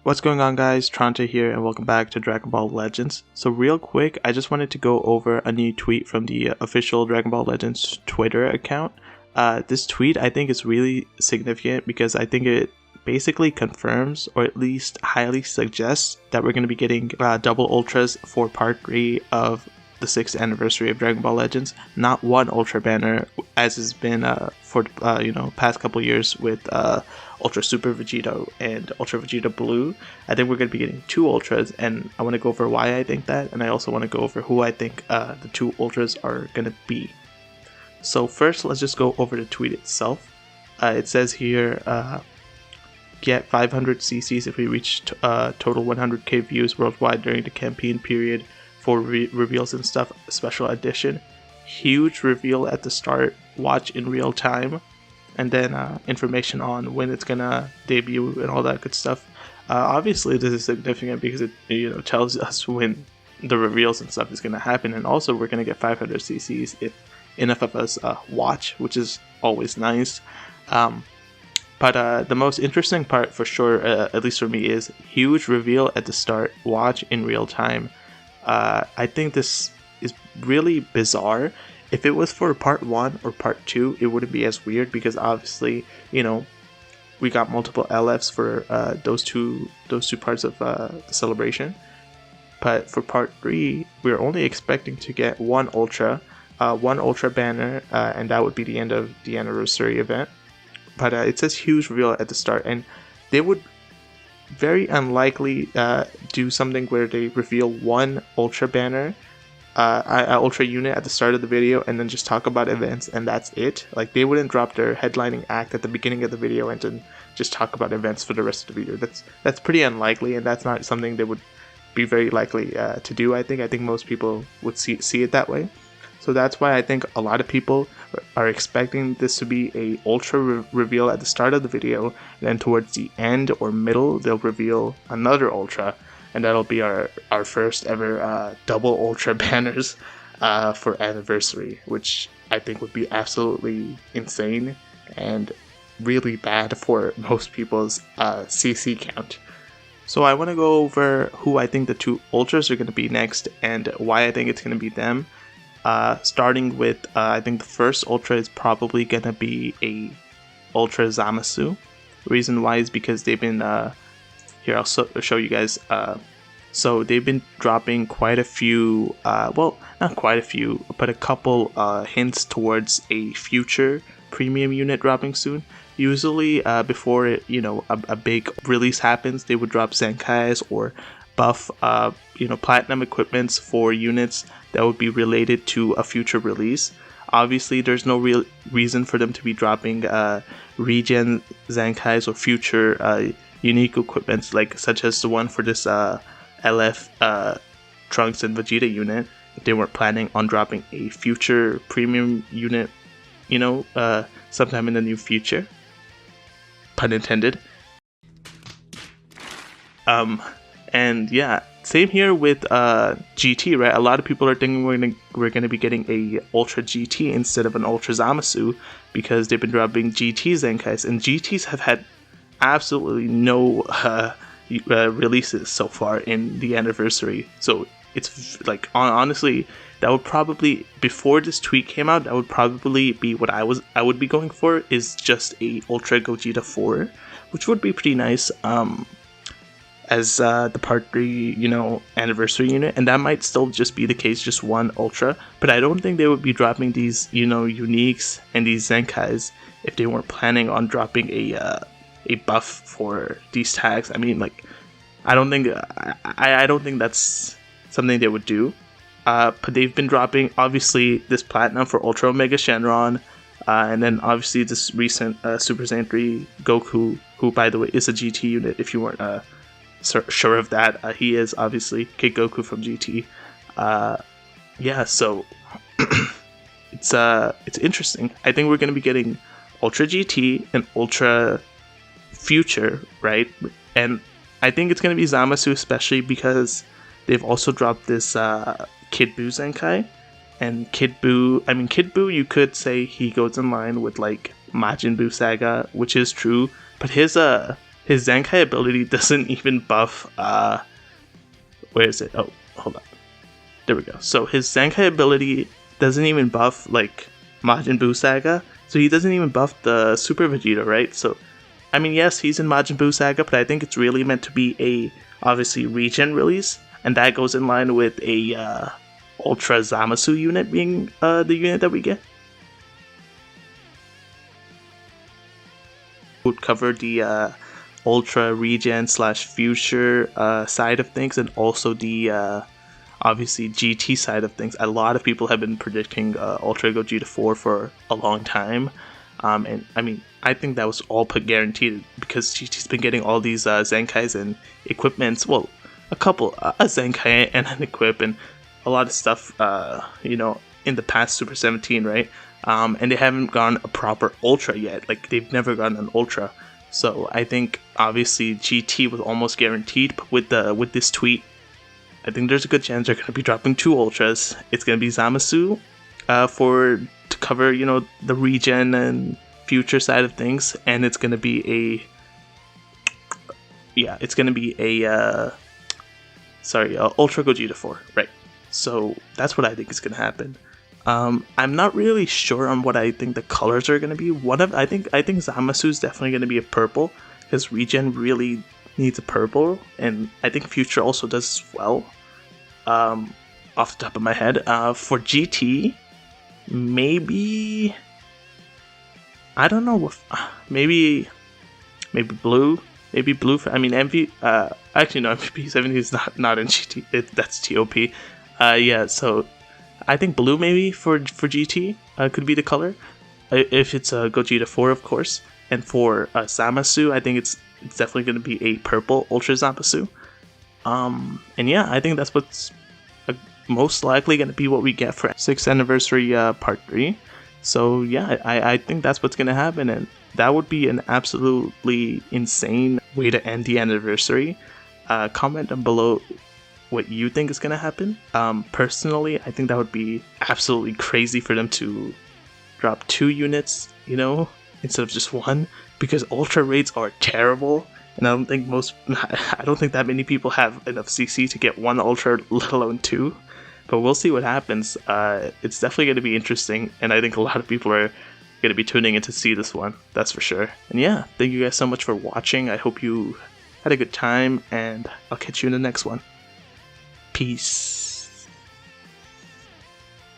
What's going on, guys? Tronte here, and welcome back to Dragon Ball Legends. So real quick, I just wanted to go over a new tweet from the official Dragon Ball Legends Twitter account. This tweet I think is really significant because I think it basically confirms, or at least highly suggests, that we're going to be getting double ultras for part 3 of the 6th anniversary of Dragon Ball Legends. Not one ultra banner, as has been for past couple years with Ultra Super Vegito and Ultra Vegeta Blue. I think we're going to be getting 2 ultras, and I want to go over why I think that, and I also want to go over who I think the 2 ultras are going to be. So first, let's just go over the tweet itself. It says here, get 500 CCs if we reach total 100k views worldwide during the campaign period for reveals and stuff, special edition. Huge reveal at the start, watch in real time. And then information on when it's gonna debut and all that good stuff. Obviously, this is significant because it tells us when the reveals and stuff is gonna happen, and also we're gonna get 500 CCs if enough of us watch, which is always nice. But the most interesting part, for sure, at least for me, is huge reveal at the start, watch in real time. I think this is really bizarre. If it was for part 1 or part 2, it wouldn't be as weird because obviously, we got multiple LFs for those two parts of the celebration. But for part 3, we're only expecting to get one ultra banner, and that would be the end of the anniversary event. But it says huge reveal at the start, and they would very unlikely do something where they reveal one ultra banner, ultra unit at the start of the video, and then just talk about events, and that's it. Like, they wouldn't drop their headlining act at the beginning of the video and then just talk about events for the rest of the video. That's pretty unlikely, and that's not something they would be very likely to do. I think most people would see it that way. So that's why I think a lot of people are expecting this to be a ultra reveal at the start of the video, and then towards the end or middle they'll reveal another ultra, and that'll be our first ever double ultra banners for anniversary, which I think would be absolutely insane and really bad for most people's CC count. So I want to go over who I think the 2 ultras are going to be next and why I think it's going to be them. Starting with, I think the first ultra is probably going to be a Ultra Zamasu. The reason why is because they've been, here I'll show you guys, so they've been dropping quite a few, well, not quite a few, but a couple hints towards a future premium unit dropping soon. Usually before a big release happens, they would drop Zenkais or buff platinum equipments for units that would be related to a future release. Obviously, there's no real reason for them to be dropping regen Zenkais or future unique equipments, such as the one for this LF Trunks and Vegeta unit. They weren't planning on dropping a future premium unit, sometime in the near future. Pun intended. And yeah, same here with GT, right? A lot of people are thinking we're gonna be getting a Ultra GT instead of an Ultra Zamasu because they've been dropping GT Zenkais, and GTs have had absolutely no releases so far in the anniversary. So it's like, honestly, that would probably, before this tweet came out, that would probably be what I would be going for, is just a Ultra Gogeta 4, which would be pretty nice. As the part 3, anniversary unit, and that might still just be the case, just one ultra, but I don't think they would be dropping these, uniques and these Zenkais if they weren't planning on dropping a buff for these tags. I mean, I don't think that's something they would do. But they've been dropping, obviously, this platinum for Ultra Omega Shenron, and then obviously this recent Super Saiyan 3 Goku, who, by the way, is a GT unit if you weren't sure of that. He is obviously Kid Goku from GT. Yeah, so it's interesting. I think we're going to be getting Ultra GT and Ultra Future, right? And I think it's going to be Zamasu, especially because they've also dropped this Kid Buu Zenkai. And Kid Buu, you could say he goes in line with Majin Buu Saga, which is true, but his his Zenkai ability doesn't even buff, where is it? Oh, hold on. There we go. So his Zenkai ability doesn't even buff, like, Majin Buu Saga. So he doesn't even buff the Super Vegeta, right? So, I mean, yes, he's in Majin Buu Saga, but I think it's really meant to be a, obviously, regen release. And that goes in line with a Ultra Zamasu unit being the unit that we get. Would cover the Ultra Regen / Future side of things, and also the obviously GT side of things. A lot of people have been predicting Ultra Gogeta 4 for a long time, and I mean, I think that was all put guaranteed because GT's been getting all these Zenkais and equipments. Well, a couple, a Zenkai and an equip, and a lot of stuff, you know, in the past Super 17, right? And they haven't gone a proper Ultra yet. Like, they've never gotten an Ultra. So I think obviously GT was almost guaranteed, but with this tweet, I think there's a good chance they're going to be dropping 2 Ultras. It's going to be Zamasu to cover, you know, the regen and future side of things, and it's going to be Ultra Gogeta 4, right? So that's what I think is going to happen. I'm not really sure on what I think the colors are going to be. I think Zamasu is definitely going to be a purple, because regen really needs a purple, and I think Future also does as well. Off the top of my head, for GT, maybe, I don't know, maybe blue. Maybe blue. I mean, actually no, MVP 70 is not in GT. That's TOP. Yeah. So I think blue maybe for GT could be the color, if it's a Gogeta 4, of course. And for Zamasu, I think it's definitely going to be a purple Ultra Zamasu. And yeah, I think that's what's most likely going to be what we get for 6th anniversary part 3. So yeah, I think that's what's going to happen, and that would be an absolutely insane way to end the anniversary. Comment down below what you think is going to happen. Personally, I think that would be absolutely crazy for them to drop 2 units, you know, instead of just 1, because Ultra rates are terrible. And I don't think that many people have enough CC to get 1 Ultra, let alone 2. But we'll see what happens. It's definitely going to be interesting, and I think a lot of people are going to be tuning in to see this one. That's for sure. And yeah, thank you guys so much for watching. I hope you had a good time, and I'll catch you in the next one. Peace.